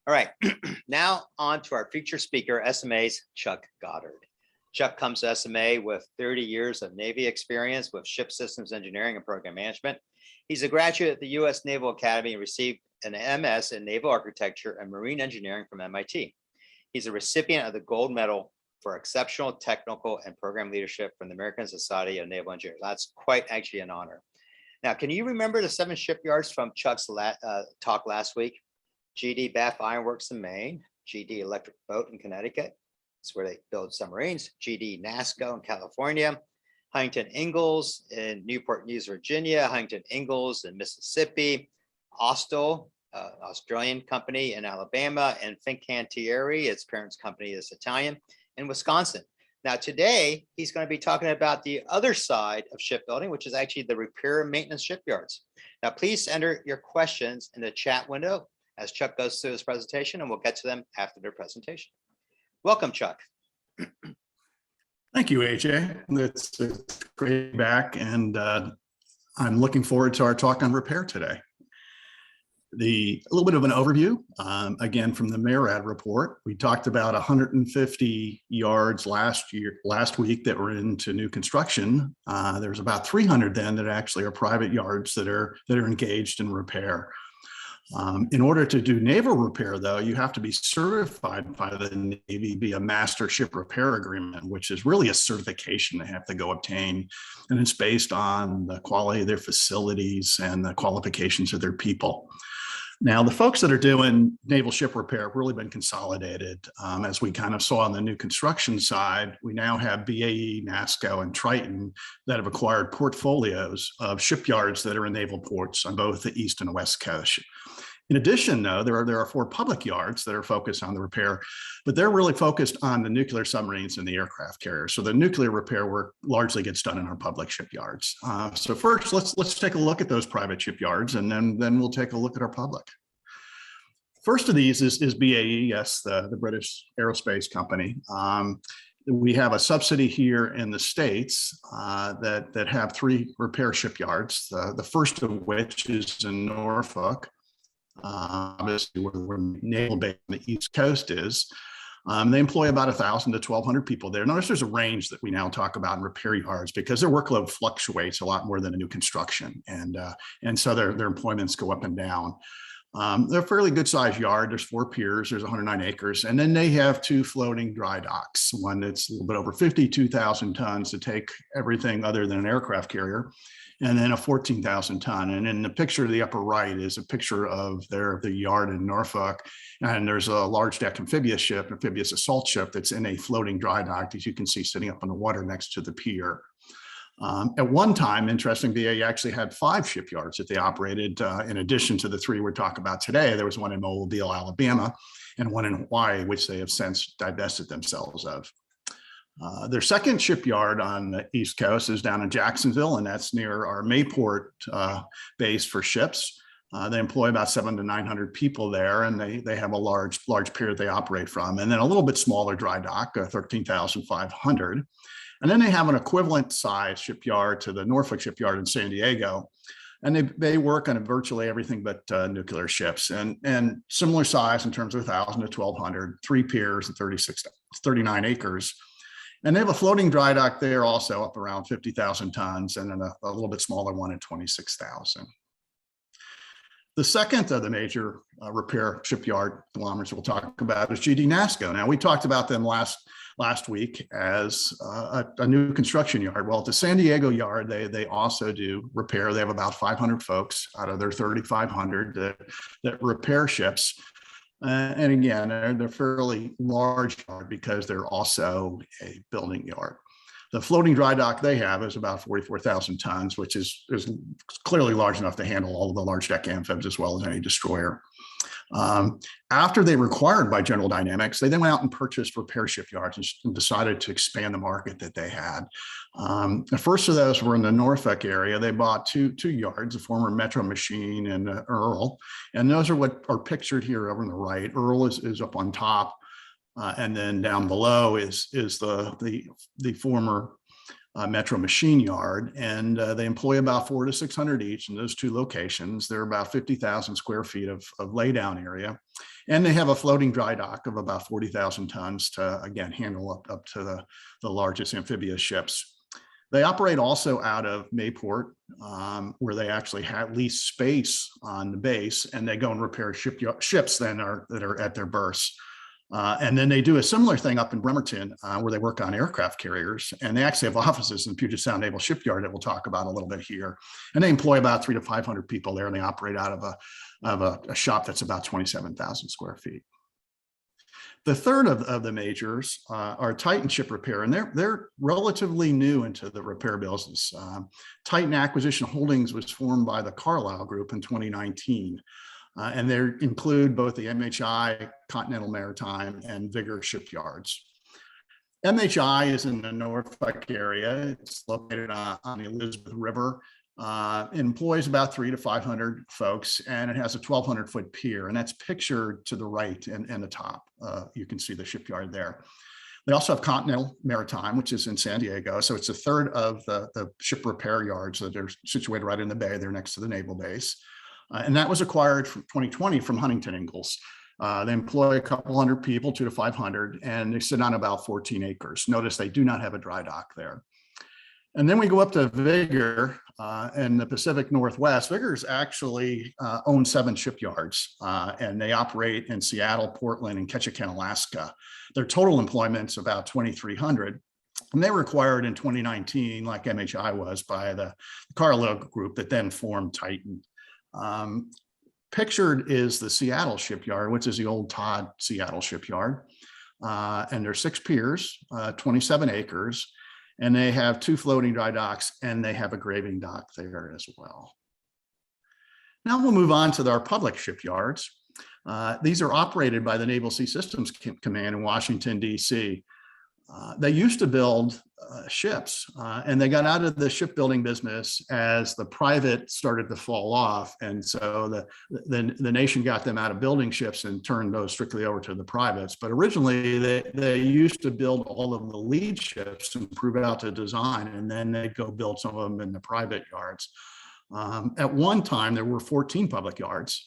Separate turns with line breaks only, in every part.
All right, now on to our featured speaker, SMA's Chuck Goddard. Chuck comes to SMA with 30 years of Navy experience with ship systems engineering and program management. He's a graduate of the US Naval Academy and received an MS in Naval Architecture and Marine Engineering from MIT. He's a recipient of the Gold Medal for exceptional technical and program leadership from the American Society of Naval Engineers. That's quite actually an honor. Now, can you remember the 7 shipyards from Chuck's talk last week? GD Bath Ironworks in Maine, GD Electric Boat in Connecticut. That's where they build submarines. GD NASCO in California, Huntington Ingalls in Newport News, Virginia, Huntington Ingalls in Mississippi, Austal, Australian company in Alabama, and Fincantieri, its parent's company is Italian, in Wisconsin. Now today, he's going to be talking about the other side of shipbuilding, which is actually the repair and maintenance shipyards. Now, please enter your questions in the chat window as Chuck goes through his presentation, and we'll get to them after their presentation. Welcome, Chuck.
Thank you, AJ. It's great to be back, and I'm looking forward to our talk on repair today. A little bit of an overview, again, from the MARAD report. We talked about 150 yards last week that were into new construction. There's about 300 then that actually are private yards that are engaged in repair. In order to do naval repair, though, you have to be certified by the Navy via Master Ship Repair Agreement, which is really a certification they have to go obtain. And it's based on the quality of their facilities and the qualifications of their people. Now, the folks that are doing naval ship repair have really been consolidated. As we kind of saw on the new construction side, we now have BAE, NASCO, and Triton that have acquired portfolios of shipyards that are in naval ports on both the East and the West Coast. In addition, though, there are 4 public yards that are focused on the repair, but they're really focused on the nuclear submarines and the aircraft carriers. So the nuclear repair work largely gets done in our public shipyards. So first, let's take a look at those private shipyards, and then we'll take a look at our public. First of these is BAE, yes, the British aerospace company. We have a subsidy here in the States that have 3 repair shipyards, the first of which is in Norfolk. Obviously where naval base on the East Coast is. They employ about 1,000 to 1,200 people there. Notice there's a range that we now talk about in repair yards because their workload fluctuates a lot more than a new construction, and so their employments go up and down. They're a fairly good sized yard. There's 4 piers, there's 109 acres, and then they have 2 floating dry docks, one that's a little bit over 52,000 tons to take everything other than an aircraft carrier, and then a 14,000 ton. And in the picture to the upper right is a picture of the yard in Norfolk. And there's a large deck amphibious assault ship that's in a floating dry dock, as you can see sitting up on the water next to the pier. At one time, interesting, BAE actually had 5 shipyards that they operated. In addition to the 3 we're talking about today, there was one in Mobile, Alabama, and one in Hawaii, which they have since divested themselves of. Their second shipyard on the East Coast is down in Jacksonville, and that's near our Mayport base for ships. They employ about 700 to 900 people there, and they have a large pier they operate from, and then a little bit smaller dry dock, 13,500. And then they have an equivalent size shipyard to the Norfolk shipyard in San Diego, and they work on virtually everything but nuclear ships, and similar size in terms of 1,000 to 1,200, 3 piers and 39 acres. And they have a floating dry dock there also up around 50,000 tons, and then a little bit smaller one at 26,000. The second of the major repair shipyard conglomerates we'll talk about is GD NASCO. Now, we talked about them last week as a new construction yard. Well, at the San Diego yard, they also do repair. They have about 500 folks out of their 3,500 that repair ships. And again, they're fairly large yard because they're also a building yard. The floating dry dock they have is about 44,000 tons, which is clearly large enough to handle all of the large deck amphibs as well as any destroyer. After they were acquired by General Dynamics, they then went out and purchased repair shipyards and decided to expand the market that they had. The first of those were in the Norfolk area. They bought two yards, a former Metro Machine and Earl, and those are what are pictured here over on the right. Earl is up on top, and then down below is the former Metro Machine Yard, and they employ about 400 to 600 each in those 2 locations. They're about 50,000 square feet of laydown area. And they have a floating dry dock of about 40,000 tons to, again, handle up to the largest amphibious ships. They operate also out of Mayport, where they actually have lease space on the base, and they go and repair ships that are at their berths. And then they do a similar thing up in Bremerton, where they work on aircraft carriers, and they actually have offices in Puget Sound Naval Shipyard that we'll talk about a little bit here. And they employ about 300 to 500 people there, and they operate out of a shop that's about 27,000 square feet. The third of the majors are Titan Ship Repair, and they're relatively new into the repair business. Titan Acquisition Holdings was formed by the Carlyle Group in 2019, and they include both the MHI, Continental Maritime, and Vigor Shipyards. MHI is in the Norfolk area. It's located on the Elizabeth River. Employs about 300 to 500 folks, and it has a 1,200-foot pier, and that's pictured to the right and the top. You can see the shipyard there. They also have Continental Maritime, which is in San Diego. So it's a third of the ship repair yards that are situated right in the bay. They're next to the naval base. And that was acquired from 2020 from Huntington Ingalls. They employ a couple hundred people, 200 to 500, and they sit on about 14 acres. Notice they do not have a dry dock there. And then we go up to Vigor in the Pacific Northwest. Vigor's actually owns 7 shipyards, and they operate in Seattle, Portland, and Ketchikan, Alaska. Their total employment's about 2,300. And they were acquired in 2019, like MHI was, by the Carlyle Group that then formed Titan. Pictured is the Seattle shipyard, which is the old Todd Seattle shipyard. And there's 6 piers, 27 acres. And they have 2 floating dry docks, and they have a graving dock there as well. Now we'll move on to our public shipyards. These are operated by the Naval Sea Systems Command in Washington, D.C. They used to build ships, and they got out of the shipbuilding business as the private started to fall off. And so the nation got them out of building ships and turned those strictly over to the privates. But originally they used to build all of the lead ships and prove out the design, and then they'd go build some of them in the private yards. At one time, there were 14 public yards.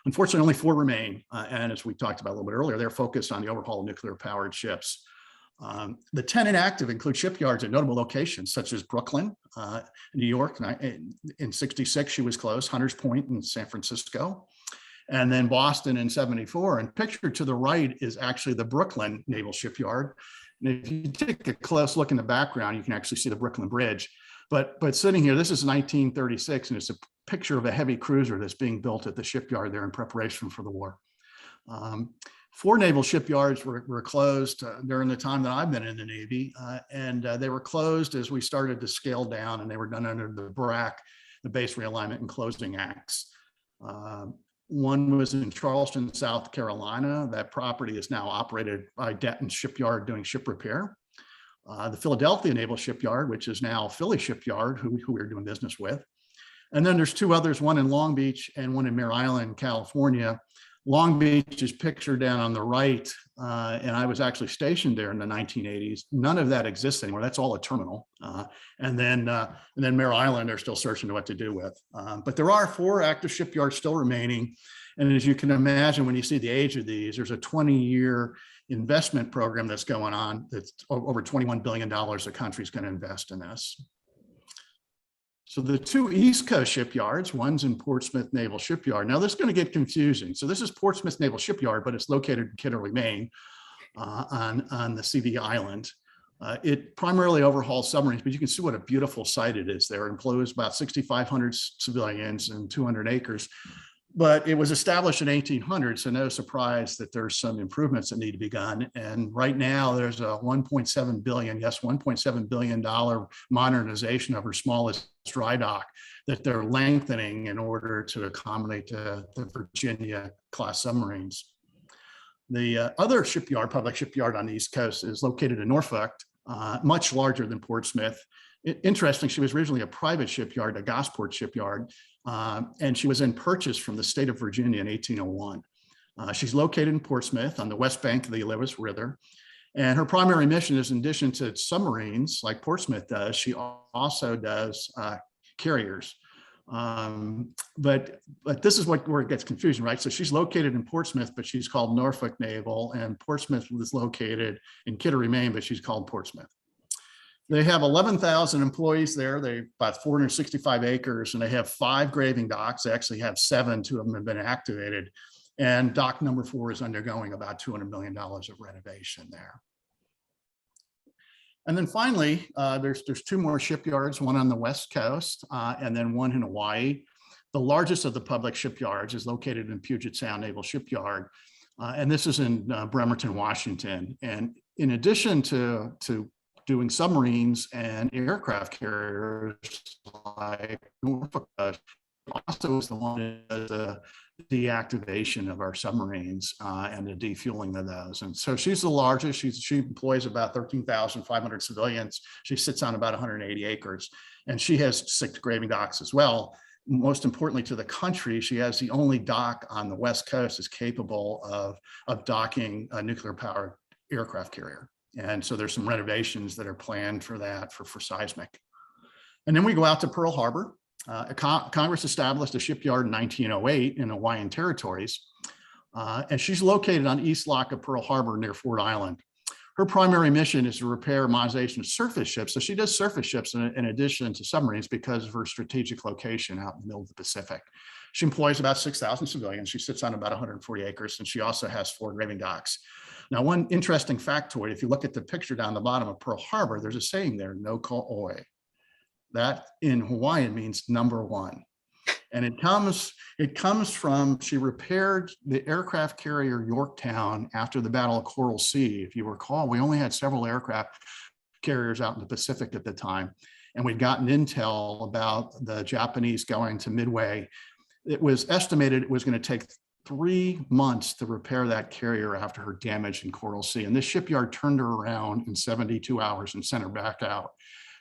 Unfortunately, only 4 remain. And as we talked about a little bit earlier, they're focused on the overhaul of nuclear-powered ships. The 10 inactive include shipyards at notable locations such as Brooklyn, New York. In 66, she was closed. Hunters Point in San Francisco, and then Boston in 74. And pictured to the right is actually the Brooklyn Naval Shipyard. And if you take a close look in the background, you can actually see the Brooklyn Bridge. But sitting here, this is 1936, and it's a picture of a heavy cruiser that's being built at the shipyard there in preparation for the war. 4 naval shipyards were closed during the time that I've been in the Navy, and they were closed as we started to scale down, and they were done under the BRAC, the Base Realignment and Closing Acts. One was in Charleston, South Carolina. That property is now operated by Denton Shipyard doing ship repair. The Philadelphia Naval Shipyard, which is now Philly Shipyard, who we're doing business with. And then there's 2 others, one in Long Beach and one in Mare Island, California. Long Beach is pictured down on the right, and I was actually stationed there in the 1980s. None of that exists anymore. That's all a terminal. And then Mare Island, they're still searching what to do with. But there are 4 active shipyards still remaining. And as you can imagine, when you see the age of these, there's a 20-year investment program that's going on. That's over $21 billion the country's going to invest in this. So the 2 East Coast shipyards, one's in Portsmouth Naval Shipyard. Now this is going to get confusing. So this is Portsmouth Naval Shipyard, but it's located in Kittery, Maine, on the CV island. It primarily overhauls submarines, but you can see what a beautiful site it is there. It employs about 6,500 civilians and 200 acres. But it was established in 1800, so no surprise that there's some improvements that need to be done. And right now there's a $1.7 billion, yes, $1.7 billion modernization of her smallest dry dock that they're lengthening in order to accommodate the Virginia class submarines. The other shipyard, public shipyard on the East Coast, is located in Norfolk, much larger than Portsmouth. Interesting, she was originally a private shipyard, a Gosport shipyard, and she was then purchased from the state of Virginia in 1801. She's located in Portsmouth on the west bank of the Elizabeth River. And her primary mission is, in addition to submarines like Portsmouth does, she also does carriers. But this is where it gets confusing, right? So she's located in Portsmouth, but she's called Norfolk Naval, and Portsmouth is located in Kittery, Maine, but she's called Portsmouth. They have 11,000 employees there. They about 465 acres, and they have 5 graving docks. They actually have 7. 2 of them have been activated. And dock number 4 is undergoing about $200 million of renovation there. And then finally, there's 2 more shipyards, one on the West Coast and then one in Hawaii. The largest of the public shipyards is located in Puget Sound Naval Shipyard. And this is in Bremerton, Washington. And in addition to doing submarines and aircraft carriers like Norfolk does, also is the one that the deactivation of our submarines and the defueling of those. And so she's the largest. She employs about 13,500 civilians. She sits on about 180 acres, and she has 6 graving docks as well. Most importantly to the country, she has the only dock on the West Coast is capable of docking a nuclear powered aircraft carrier. And so there's some renovations that are planned for that for seismic. And then we go out to Pearl Harbor. Congress established a shipyard in 1908 in Hawaiian territories, and she's located on East Lock of Pearl Harbor near Ford Island. Her primary mission is to repair and modernization of surface ships. So she does surface ships in addition to submarines because of her strategic location out in the middle of the Pacific. She employs about 6,000 civilians. She sits on about 140 acres, and she also has 4 graving docks. Now, one interesting factoid, if you look at the picture down the bottom of Pearl Harbor, there's a saying there, no ko'oi. That in Hawaiian means number 1. And it comes from, she repaired the aircraft carrier Yorktown after the Battle of Coral Sea. If you recall, we only had several aircraft carriers out in the Pacific at the time. And we'd gotten intel about the Japanese going to Midway. It was estimated it was going to take 3 months to repair that carrier after her damage in Coral Sea. And this shipyard turned her around in 72 hours and sent her back out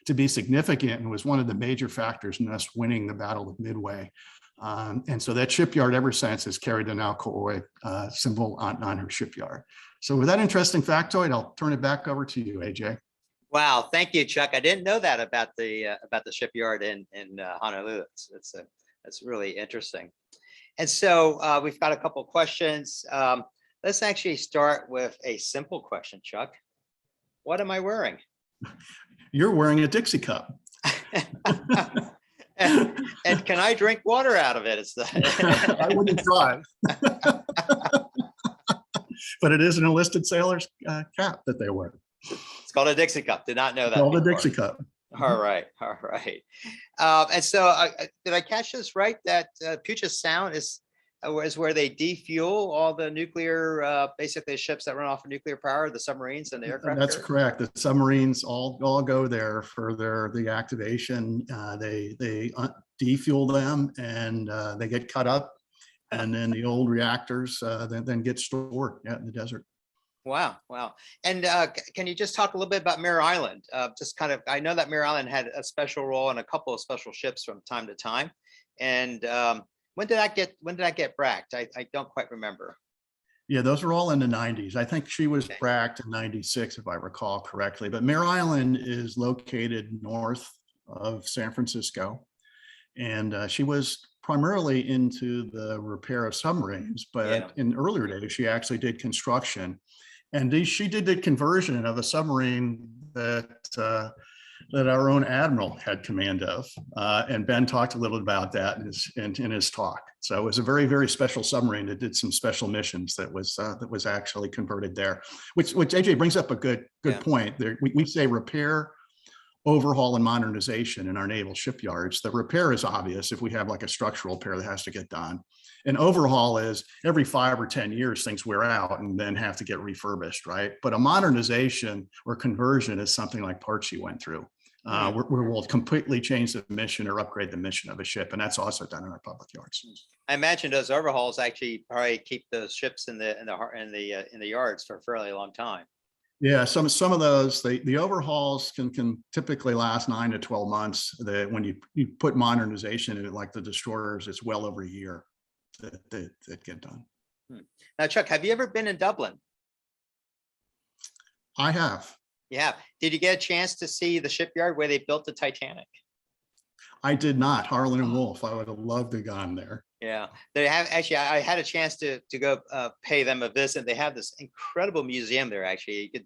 to be significant, and was one of the major factors in us winning the Battle of Midway. And so that shipyard ever since has carried the now ko'oi symbol on her shipyard. So with that interesting factoid, I'll turn it back over to you, AJ.
Wow, thank you, Chuck. I didn't know that about the shipyard in Honolulu. That's really interesting. And so we've got a couple of questions. Let's actually start with a simple question, Chuck. What am I wearing?
You're wearing a Dixie cup.
and can I drink water out of it?
I wouldn't try. But it is an enlisted sailor's cap that they wear.
It's called a Dixie cup. Did not know that.
Called a Dixie cup.
All right. And so did I catch this right? That Puget Sound is where they defuel all the nuclear, basically ships that run off of nuclear power, the submarines and the aircraft?
That's correct. The submarines all go there for the activation. They defuel them, and they get cut up, and then the old reactors then get stored in the desert.
Wow. And can you just talk a little bit about Mare Island? I know that Mare Island had a special role in a couple of special ships from time to time. And when did that get bracked? I don't quite remember.
Yeah, those were all in the 90s. I think she was bracked in 96, if I recall correctly. But Mare Island is located north of San Francisco. And she was primarily into the repair of submarines, but in earlier days, she actually did construction. And she did the conversion of a submarine that our own admiral had command of. And Ben talked a little about that in his talk. So it was a very, very special submarine that did some special missions that was actually converted there, which AJ brings up a good point. We say repair, overhaul, and modernization in our naval shipyards. The repair is obvious if we have like a structural repair that has to get done. And overhaul is every 5 or 10 years, things wear out and then have to get refurbished, right? But a modernization or conversion is something like parts you went through, where we'll completely change the mission or upgrade the mission of a ship. And that's also done in our public yards.
I imagine those overhauls actually probably keep those ships in the yards for a fairly long time.
Yeah, some of those, the overhauls can typically last 9 to 12 months. When you put modernization in it, like the destroyers, it's well over a year that get done.
Now, Chuck, have you ever been in Dublin?
I have.
Yeah. Did you get a chance to see the shipyard where they built the Titanic?
I did not. Harlan and Wolff. I would have loved to have gone there.
Yeah, they have actually. I had a chance to go pay them a visit. They have this incredible museum there. Actually, you could.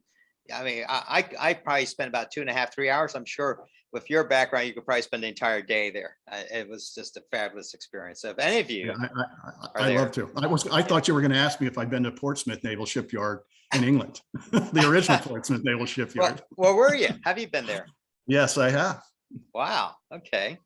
I mean, I probably spent about 2.5, 3 hours. I'm sure with your background, you could probably spend the entire day there. It was just a fabulous experience. So if any of you,
Yeah,
are
I
there.
love to. I thought you were going to ask me if I'd been to Portsmouth Naval Shipyard in England, the original Portsmouth Naval Shipyard.
Where were you? Have you been there?
Yes, I have.
Wow. Okay.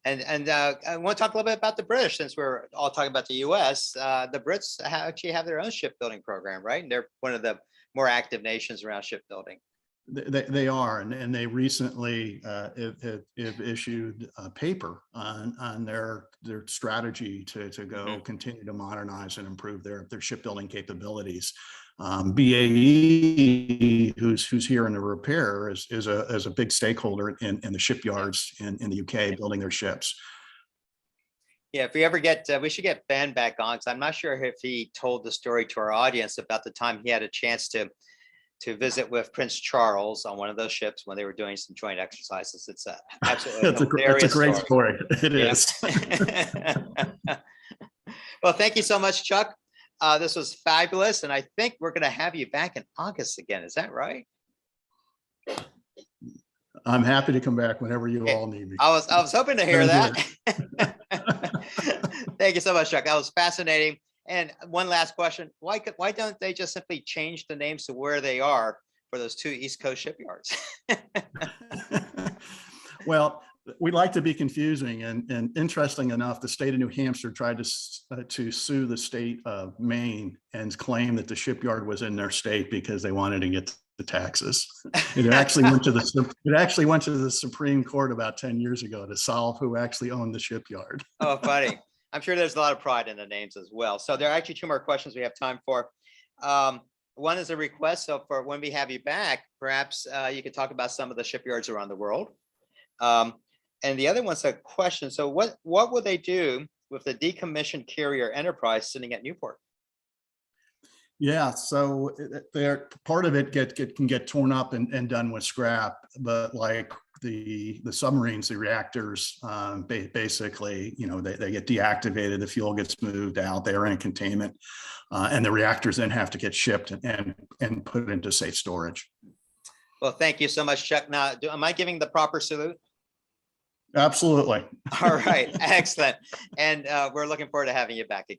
And I want to talk a little bit about the British, since we're all talking about the US. The Brits actually have their own shipbuilding program, right? And they're one of the more active nations around shipbuilding.
They are, and they recently have issued a paper on their strategy to go continue to modernize and improve their shipbuilding capabilities. BAE, who's here in the repair, is a big stakeholder in the shipyards in the UK building their ships.
Yeah, if we ever get, we should get Ben back on, because I'm not sure if he told the story to our audience about the time he had a chance to visit with Prince Charles on one of those ships when they were doing some joint exercises. It's absolutely
it's a great story. It is.
Well, thank you so much, Chuck. This was fabulous, and I think we're going to have you back in August again. Is that right?
I'm happy to come back whenever you all need me.
I was hoping to hear that. Thank you so much, Chuck. That was fascinating. And one last question: why don't they just simply change the names to where they are for those two East Coast shipyards?
Well, we like to be confusing, and interesting enough, the state of New Hampshire tried to sue the state of Maine and claim that the shipyard was in their state because they wanted to get the taxes. It actually went to the Supreme Court about 10 years ago to solve who actually owned the shipyard.
Oh, funny. I'm sure there's a lot of pride in the names as well. So there are actually two more questions we have time for. One is a request. So for when we have you back, perhaps you could talk about some of the shipyards around the world. And the other one's a question. So what will they do with the decommissioned carrier Enterprise sitting at Newport?
Yeah, so part of it can get torn up and done with scrap, but like the submarines, the reactors, basically, they get deactivated, the fuel gets moved out, they're in containment, and the reactors then have to get shipped and put into safe storage.
Well, thank you so much, Chuck. Now, am I giving the proper salute?
Absolutely.
All right, excellent. And we're looking forward to having you back again.